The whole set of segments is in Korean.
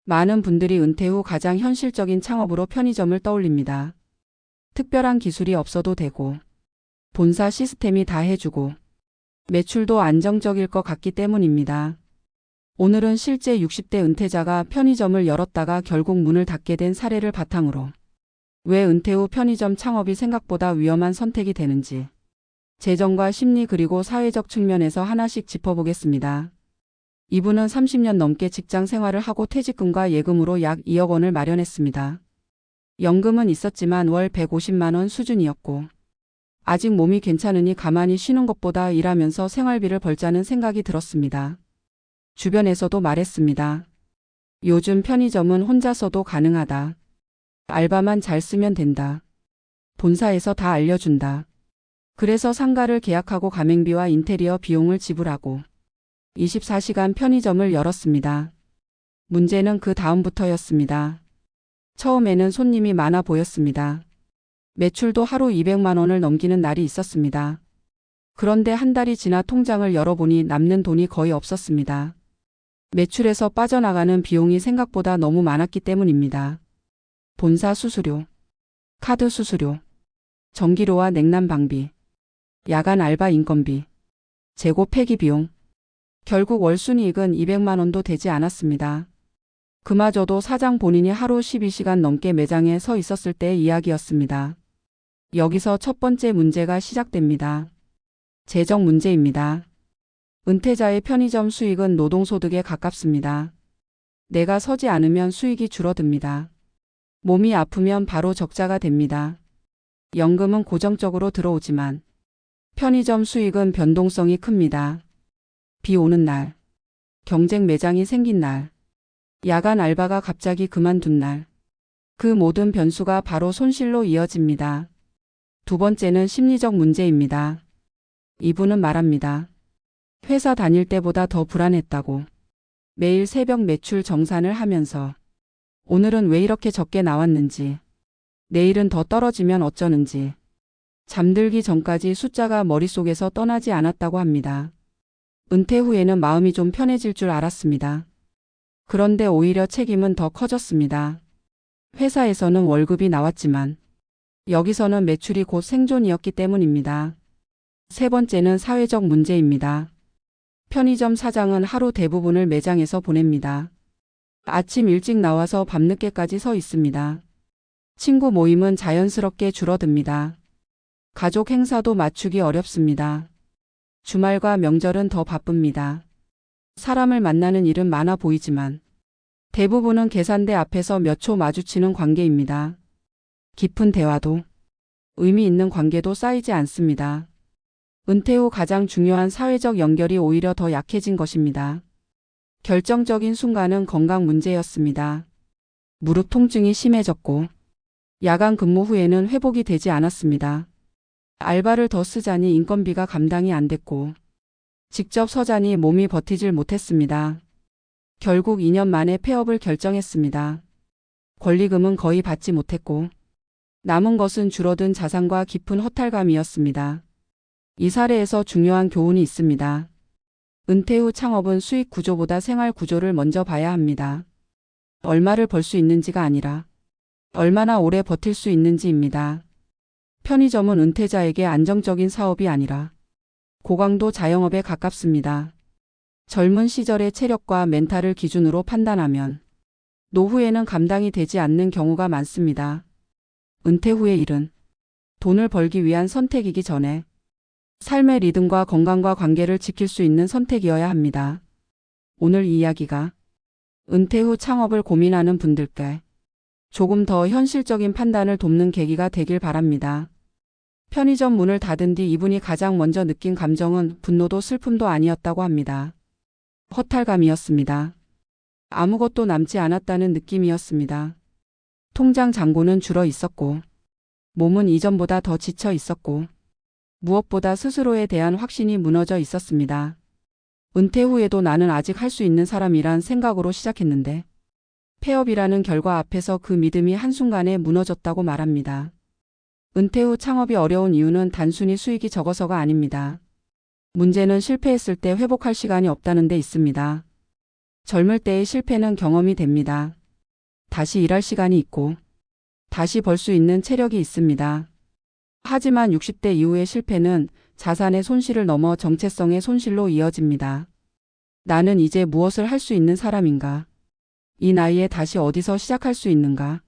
많은 분들이 은퇴 후 가장 현실적인 창업으로 편의점을 떠올립니다. 특별한 기술이 없어도 되고, 본사 시스템이 다 해주고, 매출도 안정적일 것 같기 때문입니다. 오늘은 실제 60대 은퇴자가 편의점을 열었다가 결국 문을 닫게 된 사례를 바탕으로 왜 은퇴 후 편의점 창업이 생각보다 위험한 선택이 되는지 재정과 심리 그리고 사회적 측면에서 하나씩 짚어보겠습니다. 이분은 30년 넘게 직장 생활을 하고 퇴직금과 예금으로 약 2억 원을 마련했습니다. 연금은 있었지만 월 150만 원 수준이었고 아직 몸이 괜찮으니 가만히 쉬는 것보다 일하면서 생활비를 벌자는 생각이 들었습니다. 주변에서도 말했습니다. 요즘 편의점은 혼자서도 가능하다. 알바만 잘 쓰면 된다. 본사에서 다 알려준다. 그래서 상가를 계약하고 가맹비와 인테리어 비용을 지불하고 24시간 편의점을 열었습니다. 문제는 그 다음부터였습니다. 처음에는 손님이 많아 보였습니다. 매출도 하루 200만 원을 넘기는 날이 있었습니다. 그런데 한 달이 지나 통장을 열어보니 남는 돈이 거의 없었습니다. 매출에서 빠져나가는 비용이 생각보다 너무 많았기 때문입니다. 본사 수수료, 카드 수수료, 전기료와 냉난방비, 야간 알바 인건비, 재고 폐기 비용. 결국 월 순이익은 200만 원도 되지 않았습니다. 그마저도 사장 본인이 하루 12시간 넘게 매장에 서 있었을 때의 이야기였습니다. 여기서 첫 번째 문제가 시작됩니다. 재정 문제입니다. 은퇴자의 편의점 수익은 노동소득에 가깝습니다. 내가 서지 않으면 수익이 줄어듭니다. 몸이 아프면 바로 적자가 됩니다. 연금은 고정적으로 들어오지만 편의점 수익은 변동성이 큽니다. 비 오는 날, 경쟁 매장이 생긴 날, 야간 알바가 갑자기 그만둔 날, 그 모든 변수가 바로 손실로 이어집니다. 두 번째는 심리적 문제입니다. 이분은 말합니다. 회사 다닐 때보다 더 불안했다고. 매일 새벽 매출 정산을 하면서 오늘은 왜 이렇게 적게 나왔는지, 내일은 더 떨어지면 어쩌는지, 잠들기 전까지 숫자가 머릿속에서 떠나지 않았다고 합니다. 은퇴 후에는 마음이 좀 편해질 줄 알았습니다. 그런데 오히려 책임은 더 커졌습니다. 회사에서는 월급이 나왔지만 여기서는 매출이 곧 생존이었기 때문입니다. 세 번째는 사회적 문제입니다. 편의점 사장은 하루 대부분을 매장에서 보냅니다. 아침 일찍 나와서 밤늦게까지 서 있습니다. 친구 모임은 자연스럽게 줄어듭니다. 가족 행사도 맞추기 어렵습니다. 주말과 명절은 더 바쁩니다. 사람을 만나는 일은 많아 보이지만 대부분은 계산대 앞에서 몇 초 마주치는 관계입니다. 깊은 대화도, 의미 있는 관계도 쌓이지 않습니다. 은퇴 후 가장 중요한 사회적 연결이 오히려 더 약해진 것입니다. 결정적인 순간은 건강 문제였습니다. 무릎 통증이 심해졌고 야간 근무 후에는 회복이 되지 않았습니다. 알바를 더 쓰자니 인건비가 감당이 안 됐고 직접 서자니 몸이 버티질 못했습니다. 결국 2년 만에 폐업을 결정했습니다. 권리금은 거의 받지 못했고 남은 것은 줄어든 자산과 깊은 허탈감이었습니다. 이 사례에서 중요한 교훈이 있습니다. 은퇴 후 창업은 수익 구조보다 생활 구조를 먼저 봐야 합니다. 얼마를 벌 수 있는지가 아니라 얼마나 오래 버틸 수 있는지입니다. 편의점은 은퇴자에게 안정적인 사업이 아니라 고강도 자영업에 가깝습니다. 젊은 시절의 체력과 멘탈을 기준으로 판단하면 노후에는 감당이 되지 않는 경우가 많습니다. 은퇴 후의 일은 돈을 벌기 위한 선택이기 전에 삶의 리듬과 건강과 관계를 지킬 수 있는 선택이어야 합니다. 오늘 이 이야기가 은퇴 후 창업을 고민하는 분들께 조금 더 현실적인 판단을 돕는 계기가 되길 바랍니다. 편의점 문을 닫은 뒤 이분이 가장 먼저 느낀 감정은 분노도 슬픔도 아니었다고 합니다. 허탈감이었습니다. 아무것도 남지 않았다는 느낌이었습니다. 통장 잔고는 줄어 있었고 몸은 이전보다 더 지쳐 있었고 무엇보다 스스로에 대한 확신이 무너져 있었습니다. 은퇴 후에도 나는 아직 할 수 있는 사람이란 생각으로 시작했는데 폐업이라는 결과 앞에서 그 믿음이 한순간에 무너졌다고 말합니다. 은퇴 후 창업이 어려운 이유는 단순히 수익이 적어서가 아닙니다. 문제는 실패했을 때 회복할 시간이 없다는 데 있습니다. 젊을 때의 실패는 경험이 됩니다. 다시 일할 시간이 있고 다시 벌 수 있는 체력이 있습니다. 하지만 60대 이후의 실패는 자산의 손실을 넘어 정체성의 손실로 이어집니다. 나는 이제 무엇을 할 수 있는 사람인가? 이 나이에 다시 어디서 시작할 수 있는가?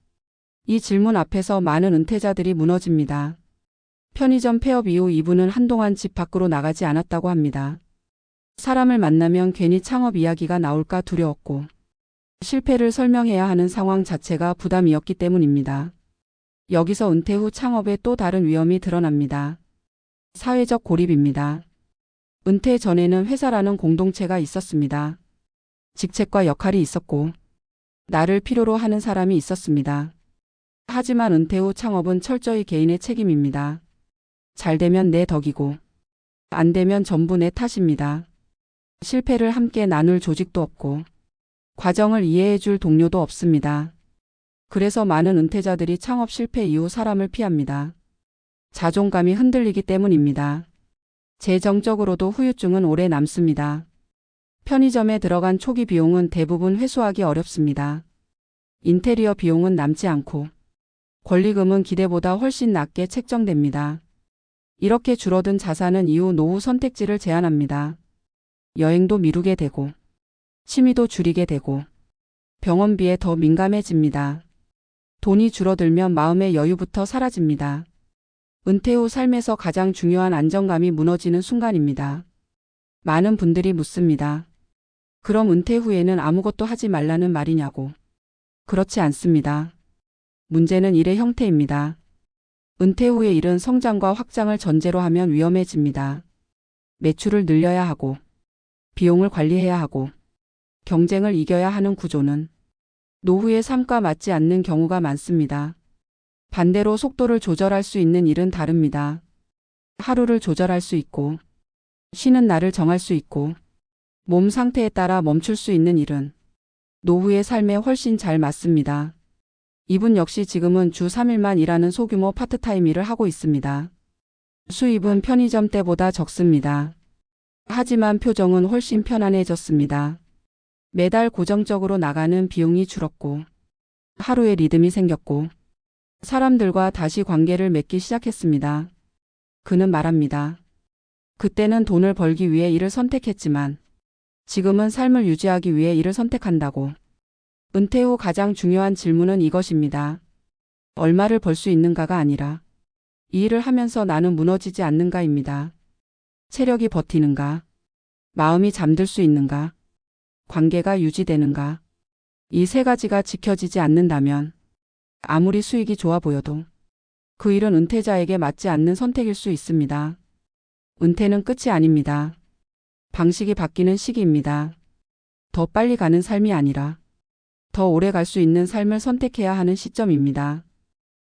이 질문 앞에서 많은 은퇴자들이 무너집니다. 편의점 폐업 이후 이분은 한동안 집 밖으로 나가지 않았다고 합니다. 사람을 만나면 괜히 창업 이야기가 나올까 두려웠고 실패를 설명해야 하는 상황 자체가 부담이었기 때문입니다. 여기서 은퇴 후 창업의 또 다른 위험이 드러납니다. 사회적 고립입니다. 은퇴 전에는 회사라는 공동체가 있었습니다. 직책과 역할이 있었고 나를 필요로 하는 사람이 있었습니다. 하지만 은퇴 후 창업은 철저히 개인의 책임입니다. 잘 되면 내 덕이고 안 되면 전부 내 탓입니다. 실패를 함께 나눌 조직도 없고 과정을 이해해 줄 동료도 없습니다. 그래서 많은 은퇴자들이 창업 실패 이후 사람을 피합니다. 자존감이 흔들리기 때문입니다. 재정적으로도 후유증은 오래 남습니다. 편의점에 들어간 초기 비용은 대부분 회수하기 어렵습니다. 인테리어 비용은 남지 않고 권리금은 기대보다 훨씬 낮게 책정됩니다. 이렇게 줄어든 자산은 이후 노후 선택지를 제한합니다. 여행도 미루게 되고 취미도 줄이게 되고 병원비에 더 민감해집니다. 돈이 줄어들면 마음의 여유부터 사라집니다. 은퇴 후 삶에서 가장 중요한 안정감이 무너지는 순간입니다. 많은 분들이 묻습니다. 그럼 은퇴 후에는 아무것도 하지 말라는 말이냐고. 그렇지 않습니다. 문제는 일의 형태입니다. 은퇴 후의 일은 성장과 확장을 전제로 하면 위험해집니다. 매출을 늘려야 하고 비용을 관리해야 하고 경쟁을 이겨야 하는 구조는 노후의 삶과 맞지 않는 경우가 많습니다. 반대로 속도를 조절할 수 있는 일은 다릅니다. 하루를 조절할 수 있고 쉬는 날을 정할 수 있고 몸 상태에 따라 멈출 수 있는 일은 노후의 삶에 훨씬 잘 맞습니다. 이분 역시 지금은 주 3일만 일하는 소규모 파트타임 일을 하고 있습니다. 수입은 편의점 때보다 적습니다. 하지만 표정은 훨씬 편안해졌습니다. 매달 고정적으로 나가는 비용이 줄었고 하루의 리듬이 생겼고 사람들과 다시 관계를 맺기 시작했습니다. 그는 말합니다. 그때는 돈을 벌기 위해 일을 선택했지만 지금은 삶을 유지하기 위해 일을 선택한다고. 은퇴 후 가장 중요한 질문은 이것입니다. 얼마를 벌 수 있는가가 아니라 이 일을 하면서 나는 무너지지 않는가입니다. 체력이 버티는가? 마음이 잠들 수 있는가? 관계가 유지되는가? 이 세 가지가 지켜지지 않는다면 아무리 수익이 좋아 보여도 그 일은 은퇴자에게 맞지 않는 선택일 수 있습니다. 은퇴는 끝이 아닙니다. 방식이 바뀌는 시기입니다. 더 빨리 가는 삶이 아니라 더 오래 갈 수 있는 삶을 선택해야 하는 시점입니다.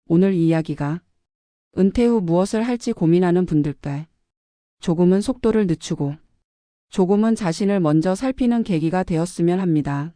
오늘 이 이야기가 은퇴 후 무엇을 할지 고민하는 분들께 조금은 속도를 늦추고 조금은 자신을 먼저 살피는 계기가 되었으면 합니다.